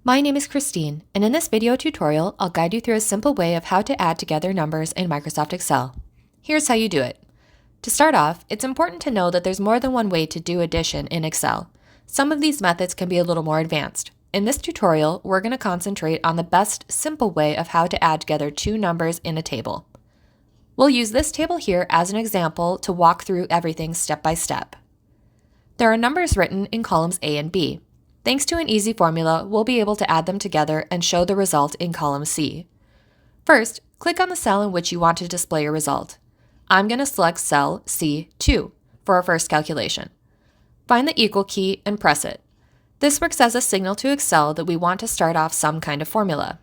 My name is Kristine, and in this video tutorial, I'll guide you through a simple way of how to add together numbers in Microsoft Excel. Here's how you do it. To start off, it's important to know that there's more than one way to do addition in Excel. Some of these methods can be a little more advanced. In this tutorial, we're going to concentrate on the best simple way of how to add together two numbers in a table. We'll use this table here as an example to walk through everything step by step. There are numbers written in columns A and B. Thanks to an easy formula, we'll be able to add them together and show the result in column C. First, click on the cell in which you want to display your result. I'm going to select cell C2 for our first calculation. Find the equal key and press it. This works as a signal to Excel that we want to start off some kind of formula.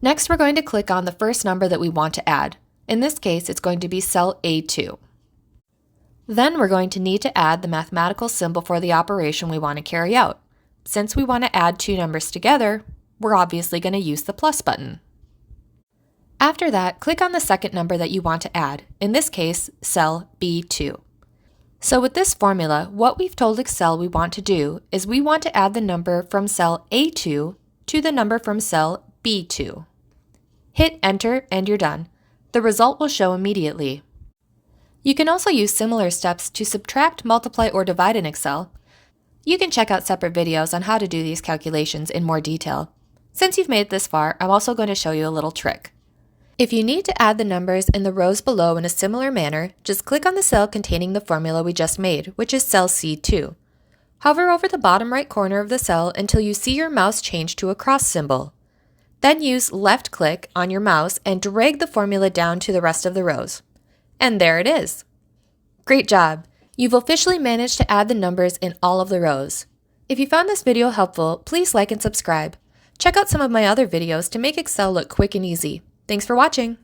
Next, we're going to click on the first number that we want to add. In this case, it's going to be cell A2. Then we're going to need to add the mathematical symbol for the operation we want to carry out. Since we want to add two numbers together, we're obviously going to use the plus button. After that, click on the second number that you want to add, in this case, cell B2. So with this formula, what we've told Excel we want to do is we want to add the number from cell A2 to the number from cell B2. Hit enter and you're done. The result will show immediately. You can also use similar steps to subtract, multiply, or divide in Excel. You can check out separate videos on how to do these calculations in more detail. Since you've made it this far, I'm also going to show you a little trick. If you need to add the numbers in the rows below in a similar manner, just click on the cell containing the formula we just made, which is cell C2. Hover over the bottom right corner of the cell until you see your mouse change to a cross symbol. Then use left click on your mouse and drag the formula down to the rest of the rows. And there it is. Great job! You've officially managed to add the numbers in all of the rows. If you found this video helpful, please like and subscribe. Check out some of my other videos to make Excel look quick and easy. Thanks for watching!